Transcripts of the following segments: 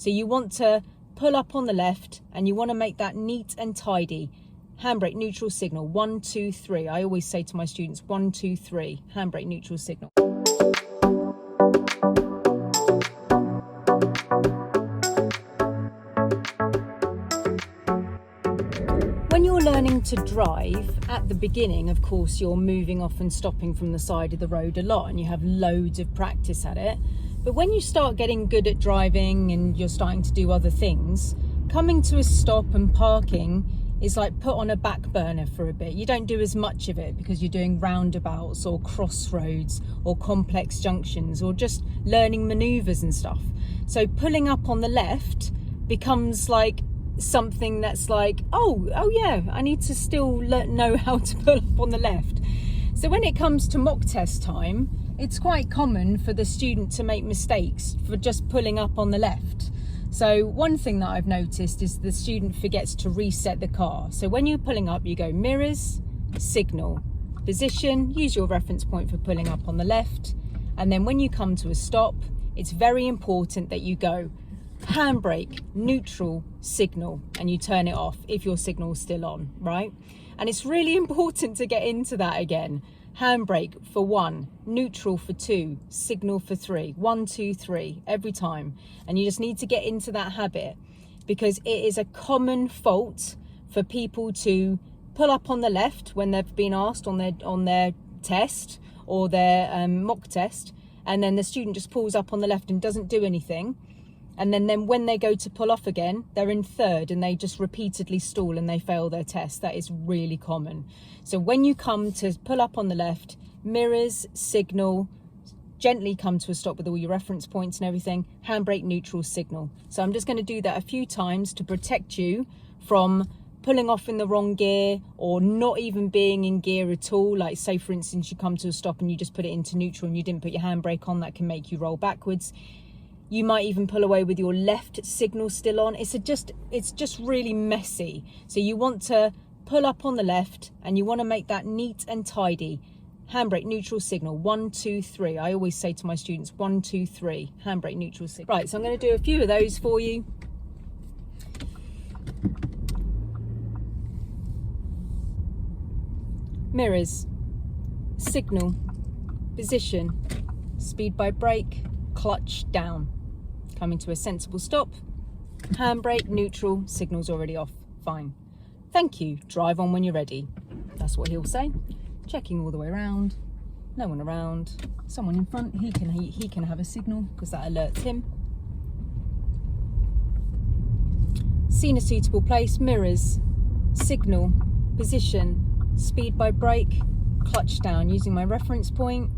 So you want to pull up on the left and you want to make that neat and tidy. Handbrake, neutral signal, 1, 2, 3. I always say to my students, 1, 2, 3, handbrake, neutral signal. When you're learning to drive, at the beginning, of course, you're moving off and stopping from the side of the road a lot and you have loads of practice at it. But when you start getting good at driving and you're starting to do other things, coming to a stop and parking is like put on a back burner for a bit. You don't do as much of it because you're doing roundabouts or crossroads or complex junctions or just learning maneuvers and stuff. So pulling up on the left becomes like something that's like, oh yeah, I need to still know how to pull up on the left. So when it comes to mock test time, it's quite common for the student to make mistakes for just pulling up on the left. So one thing that I've noticed is the student forgets to reset the car. So when you're pulling up, you go mirrors, signal, position, use your reference point for pulling up on the left. And then when you come to a stop, it's very important that you go handbrake, neutral, signal, and you turn it off if your signal is still on, right? And it's really important to get into that again. Handbrake for 1, neutral for 2, signal for 3, 1, 2, 3 every time. And you just need to get into that habit because it is a common fault for people to pull up on the left when they've been asked on their test or their mock test, and then the student just pulls up on the left and doesn't do anything. And then when they go to pull off again, they're in third and they just repeatedly stall and they fail their test. That is really common. So when you come to pull up on the left, mirrors, signal, gently come to a stop with all your reference points and everything, handbrake, neutral, signal. So I'm just going to do that a few times to protect you from pulling off in the wrong gear or not even being in gear at all. Like say for instance, you come to a stop and you just put it into neutral and you didn't put your handbrake on, that can make you roll backwards. You might even pull away with your left signal still on. It's just really messy. So you want to pull up on the left and you want to make that neat and tidy. Handbrake, neutral, signal, 1, 2, 3. I always say to my students, 1, 2, 3, handbrake, neutral, signal. Right, so I'm going to do a few of those for you. Mirrors, signal, position, speed by brake, clutch down. Coming to a sensible stop, handbrake, neutral, signal's already off, fine. Thank you, drive on when you're ready. That's what he'll say. Checking all the way around, no one around, someone in front, he can have a signal because that alerts him. Seen a suitable place, mirrors, signal, position, speed by brake, clutch down using my reference point,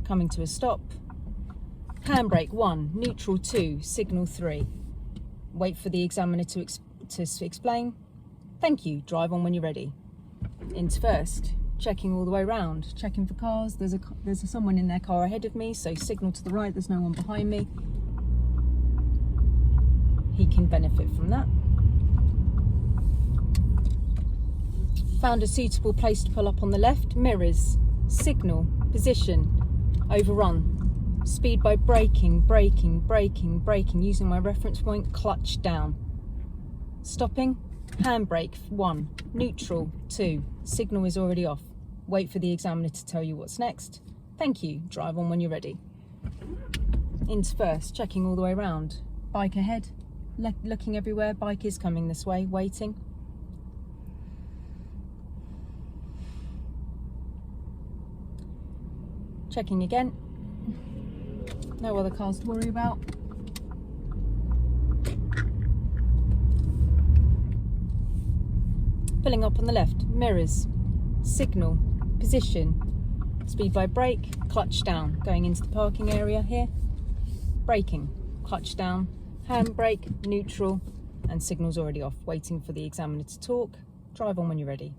coming to a stop. Handbrake 1, neutral 2, signal 3. Wait for the examiner to explain. Thank you, drive on when you're ready. Into first, checking all the way around, checking for cars. There's someone in their car ahead of me, so signal to the right, there's no one behind me. He can benefit from that. Found a suitable place to pull up on the left, mirrors, signal, position, overrun. Speed by braking, using my reference point, clutch down. Stopping, handbrake 1, neutral 2, signal is already off. Wait for the examiner to tell you what's next. Thank you, drive on when you're ready. Into first, checking all the way around. Bike ahead, looking everywhere, bike is coming this way, waiting. Checking again. No other cars to worry about. Pulling up on the left, mirrors, signal, position, speed by brake, clutch down, going into the parking area here, braking, clutch down, handbrake, neutral, and signal's already off, waiting for the examiner to talk. Drive on when you're ready.